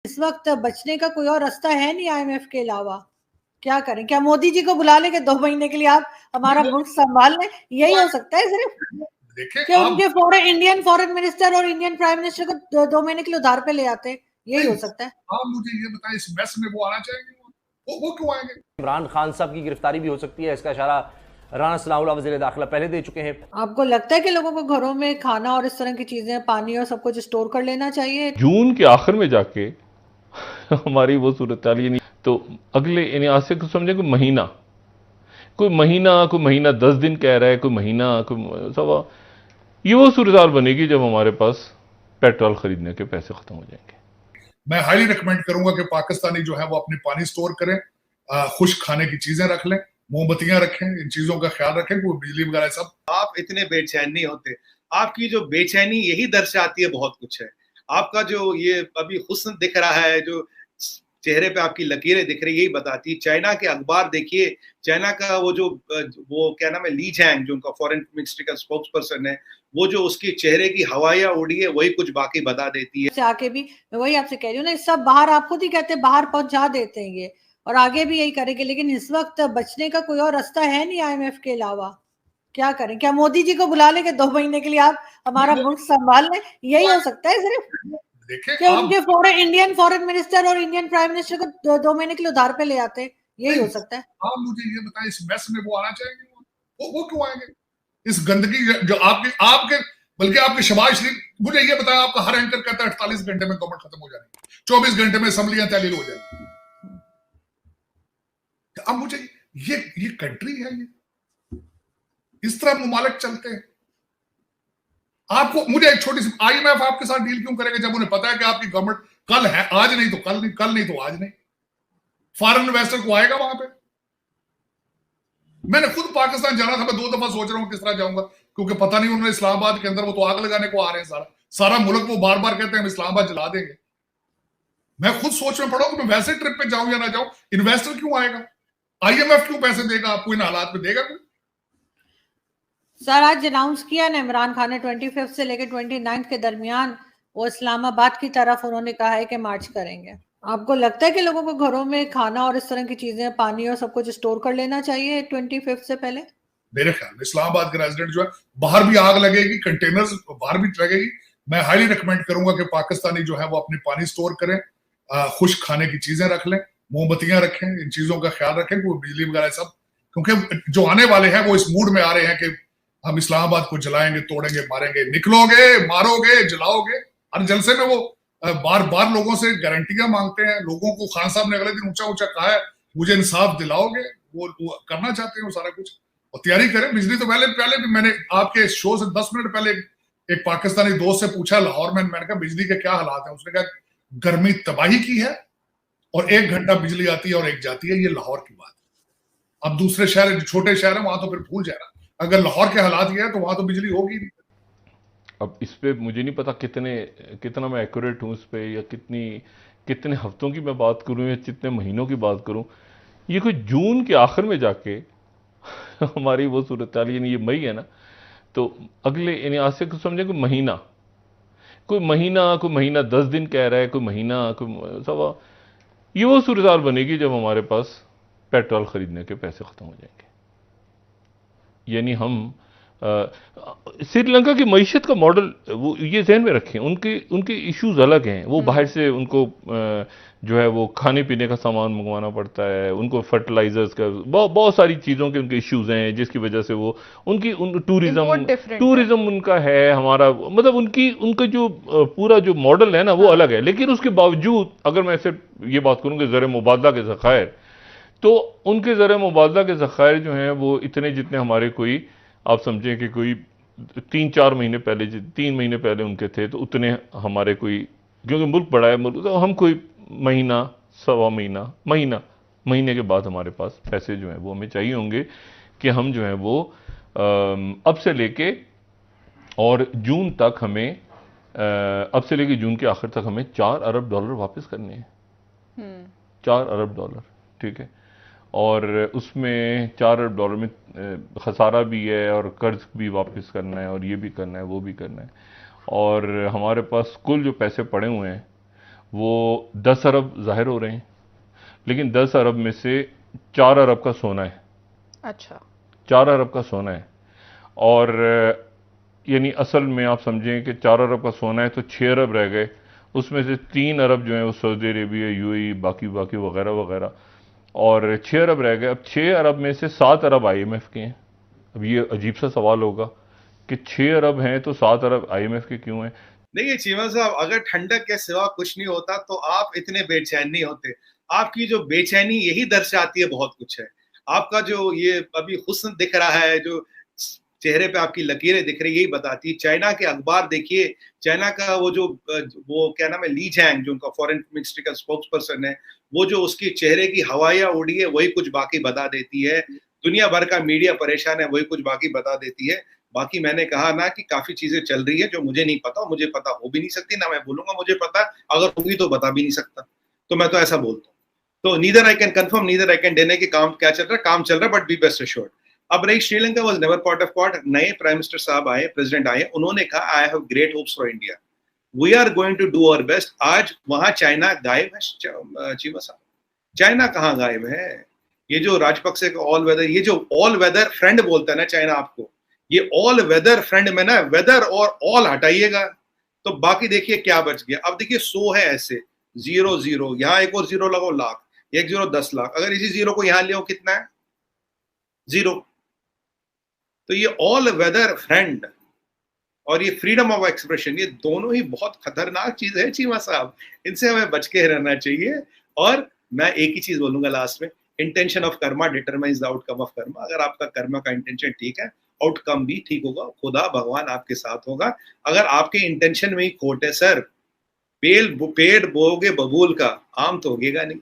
इस वक्त बचने का कोई और रास्ता है नहीं आईएमएफ के अलावा। क्या करें? क्या मोदी जी को बुला लेंगे 2 महीने के लिए, आप हमारा मुल्क संभाल लें? यही हो सकता है सिर्फ। देखिए क्या उनके इंडियन फॉरेन मिनिस्टर और इंडियन प्राइम मिनिस्टर को 2 महीने के लिए उधार पे ले आते हैं? यही हो सकता है। आप मुझे ये बताएं, इस मैस में वो आना चाहेंगे? वो क्यों आएंगे? इमरान खान साहब की गिरफ्तारी भी हो सकती है, इसका इशारा राना सनाउल्लाह वज़ीर दाखिला पहले दे चुके हैं। आपको लगता है कि लोगों को घरों में खाना और इस तरह की चीजें, पानी और सब कुछ स्टोर कर लेना चाहिए? जून के आखिर में जाके हमारी वो सूरत हाल, यानी तो अगले यानी आज से कुछ समझे कोई महीना 10 दिन कह रहा है, कोई महीना कोई सवा, ये वो सूरत हाल बनेगी जब हमारे पास पेट्रोल खरीदने के पैसे खत्म हो जाएंगे। मैं हाईली रिकमेंड करूंगा कि पाकिस्तानी जो है वो अपनी पानी स्टोर करें, खुश खाने की चीजें रख लें, मोमबत्तियां रखें, इन चीजों का ख्याल रखें, कोई बिजली वगैरह सब। आप इतने बेचैन नहीं होते, आपकी जो बेचैनी यही दर्शाती है बहुत कुछ है। आपका जो ये अभी हुस्न दिख रहा है, जो चेहरे पे आपकी लकीरें दिख रही, यही बताती है। चाइना के अखबार देखिए, चाइना का वो क्या नाम है, ली जैंग, जो उनका फॉरेन मिनिस्ट्री का स्पोक्स पर्सन है, वो जो उसकी चेहरे की हवाइयां उड़ी है वही कुछ बाकी बता देती है। आके भी मैं वही आपसे कह रही हूँ ना, सब बाहर, आप खुद ही कहते हैं बाहर पहुंचा देते हैं ये, और आगे भी यही करेंगे। लेकिन इस वक्त बचने का कोई और रास्ता है नहीं आईएमएफ के अलावा। क्या करें? क्या मोदी जी को बुला लेंगे 2 महीने के लिए, आप हमारा मुल्क संभाल लें? यही हो सकता है सिर्फ। देखिए क्या उनके इंडियन फॉरेन मिनिस्टर और इंडियन प्राइम मिनिस्टर को 2 महीने के लिए उधार पे ले आते हैं? यही हो सकता है। आप मुझे ये बताएं, इस मैस में वो आना चाहेंगे? वो क्यों आएंगे? इस गंदगी जो आपके आपके बल्कि आपके शहबाज शरीफ, मुझे ये बताया, आपका हर एंकर कहता है 48 घंटे में गवर्नमेंट खत्म हो जाएगी, 24 घंटे में असम्बलियां तहलील हो जाएगी। अब मुझे ये कंट्री है, ये इस तरह ममालिक चलते हैं। आपको मुझे एक छोटी सी, आईएमएफ आपके साथ डील क्यों करेगा जब उन्हें पता है कि आपकी गवर्नमेंट कल है, आज नहीं तो कल नहीं, कल नहीं तो आज नहीं। फॉरेन इन्वेस्टर को आएगा वहां पे? मैंने खुद पाकिस्तान जाना था, मैं 2 दफा सोच रहा हूं किस तरह जाऊंगा, क्योंकि पता नहीं उन्होंने इस्लामाबाद के अंदर वो तो आग लगाने को आ रहे हैं, सारा मुल्क वो बार बार कहते हैं हम इस्लामाबाद जला देंगे। मैं खुद सोच में पड़ा कि मैं वैसे ट्रिप पे जाऊं या ना जाऊं। इन्वेस्टर क्यों आएगा? आईएमएफ क्यों पैसे देगा आपको? इन हालात में देगा कोई? सर, आज अनाउंस किया ना इमरान खान ने, 25 से लेकर 29 के दरमियान वो इस्लामाबाद की तरफ उन्होंने कहा है कि मार्च करेंगे। आपको लगता है कि लोगों को घरों में खाना और इस तरह की चीजें, पानी और सब कुछ स्टोर कर लेना चाहिए 25 से पहले? मेरे ख्याल में इस्लामाबाद के रेजिडेंट जो है, बाहर भी आग लगेगी, कंटेनर्स बाहर भी लगेगी। मैं हाईली रिकमेंड करूंगा कि पाकिस्तानी जो है वो अपनी पानी स्टोर करें, खुश खाने की चीजें रख लें, मोमबत्तियां रखें, इन चीजों का ख्याल रखें, कोई बिजली वगैरह सब, क्योंकि जो आने वाले हैं वो इस मूड में आ रहे हैं कि हम इस्लामाबाद को जलाएंगे, तोड़ेंगे, मारेंगे। निकलोगे, मारोगे, जलाओगे। हर जलसे में वो बार बार लोगों से गारंटियां मांगते हैं। लोगों को खान साहब ने अगले दिन ऊंचा ऊंचा कहा है, मुझे इंसाफ दिलाओगे। वो करना चाहते हैं वो सारा कुछ, और तैयारी करें। बिजली तो पहले भी मैंने आपके शो से 10 मिनट पहले एक पाकिस्तानी दोस्त से पूछा लाहौर में, मैंने कहा बिजली के क्या हालात है? उसने कहा गर्मी तबाही की है, और 1 घंटा बिजली आती है और एक जाती है। ये लाहौर की बात है। अब दूसरे शहर, छोटे शहर है, वहां तो फिर भूल जाएगा। अगर लाहौर के हालात ये है तो वहां तो बिजली होगी नहीं। अब इस पे मुझे नहीं पता कितना मैं एक्यूरेट हूँ इस पे, या कितने हफ्तों की मैं बात करूँ या कितने महीनों की बात करूँ। ये कोई जून के आखिर में जाके हमारी वो सूरत हाल, यानी ये मई है ना, तो अगले यानी आज से कुछ समझे कोई महीना 10 दिन कह रहा है, कोई महीना कोई सवा, ये वो सूरत हाल बनेगी जब हमारे पास पेट्रोल खरीदने के पैसे खत्म हो जाएंगे। यानी हम श्रीलंका की मईशत का मॉडल वो ये जहन में रखें, उनके इश्यूज अलग हैं। वो बाहर से उनको जो है वो खाने पीने का सामान मंगवाना पड़ता है, उनको फर्टिलाइजर्स का बहुत सारी चीज़ों के उनके इश्यूज हैं, जिसकी वजह से वो टूरिज्म उनका है। हमारा मतलब उनका जो पूरा जो मॉडल है ना वो अलग है। लेकिन उसके बावजूद अगर मैं सिर्फ ये बात करूँ कि ज़र मुबादला के ज़खायर, तो उनके ज़र मुबादला के ज़खायर जो हैं वो इतने जितने हमारे कोई, आप समझें कि कोई 3 महीने पहले उनके थे, तो उतने हमारे कोई, क्योंकि मुल्क बड़ा है, मुल्क तो हम कोई महीना सवा महीने के बाद हमारे पास पैसे जो हैं वो हमें चाहिए होंगे कि हम जो हैं वो अब से लेके और जून तक हमें अब से लेके जून के आखिर तक हमें $4 अरब वापस करने हैं। $4 अरब, ठीक है। और उसमें $4 अरब में खसारा भी है, और कर्ज भी वापस करना है, और ये भी करना है, वो भी करना है। और हमारे पास कुल जो पैसे पड़े हुए हैं वो 10 अरब जाहिर हो रहे हैं, लेकिन 10 अरब में से 4 अरब का सोना है। अच्छा, 4 अरब का सोना है, और यानी असल में आप समझें कि 4 अरब का सोना है तो 6 अरब रह गए, उसमें से 3 अरब जो है वो सऊदी अरेबिया, यूएई, बाकी बाकी वगैरह वगैरह, और 6 अरब रह गए। अब 6 अरब में से 7 अरब आईएमएफ के हैं। अब ये अजीब सा सवाल होगा कि 6 अरब हैं तो 7 अरब आईएमएफ के क्यों हैं? देखिए चीमा साहब, अगर ठंडक के सिवा कुछ नहीं होता तो आप इतने बेचैन नहीं होते। आपकी जो बेचैनी यही दर्शाती है बहुत कुछ है। आपका जो ये अभी हुस्न दिख रहा है, जो चेहरे पे आपकी लकीरें दिख रही, यही बताती है। चाइना के अखबार देखिए, चाइना का वो क्या नाम है, ली जैंग, जो उनका फॉरेन मिनिस्ट्री का स्पोक्स पर्सन है, वो जो उसकी चेहरे की हवाइयां उड़ी है वही कुछ बाकी बता देती है। दुनिया भर का मीडिया परेशान है, वही कुछ बाकी बता देती है। बाकी मैंने कहा ना कि काफी चीजें चल रही है जो मुझे नहीं पता, मुझे पता हो भी नहीं सकती, ना मैं बोलूंगा मुझे पता, अगर होगी तो बता भी नहीं सकता। तो मैं तो ऐसा बोलता हूँ। तो neither I can confirm neither I can deny कि काम क्या चल रहा है। काम चल रहा है, बट बी बेस्ट एश्योर्ड। अब रही Sri Lanka was never part of Quad. नए प्राइम मिनिस्टर साहब आए, प्रेसिडेंट आए, उन्होंने कहा I have great hopes for India, we are going to do our best. आज वहां चाइना गायब है चीमा साहब। चाइना कहाँ गायब है? ये जो राजपक्षे का ऑल वेदर, ये जो ऑल वेदर फ्रेंड बोलता है ना चाइना आपको, ये ऑल वेदर फ्रेंड में ना वेदर और ऑल हटाइएगा तो बाकी देखिए क्या बच गया। अब देखिए 100 है ऐसे, 0 0, यहाँ एक और 0 लगाओ, लाख, एक 0 10 लाख, अगर इसी 0 को यहाँ ले आओ कितना है? 0। तो ये ऑल वेदर फ्रेंड और ये फ्रीडम ऑफ एक्सप्रेशन, ये दोनों ही बहुत खतरनाक चीज है चीमा साहब। इनसे हमें बच के रहना चाहिए। और मैं एक ही चीज बोलूंगा लास्ट में, intention of Karma determines the outcome of Karma. अगर आपका कर्मा का इंटेंशन ठीक है, आउटकम भी ठीक होगा। खुदा भगवान आपके साथ होगा। अगर आपके इंटेंशन में ही खोट है सर, पेड़ बोगे बबूल का, आम तो उगेगा नहीं।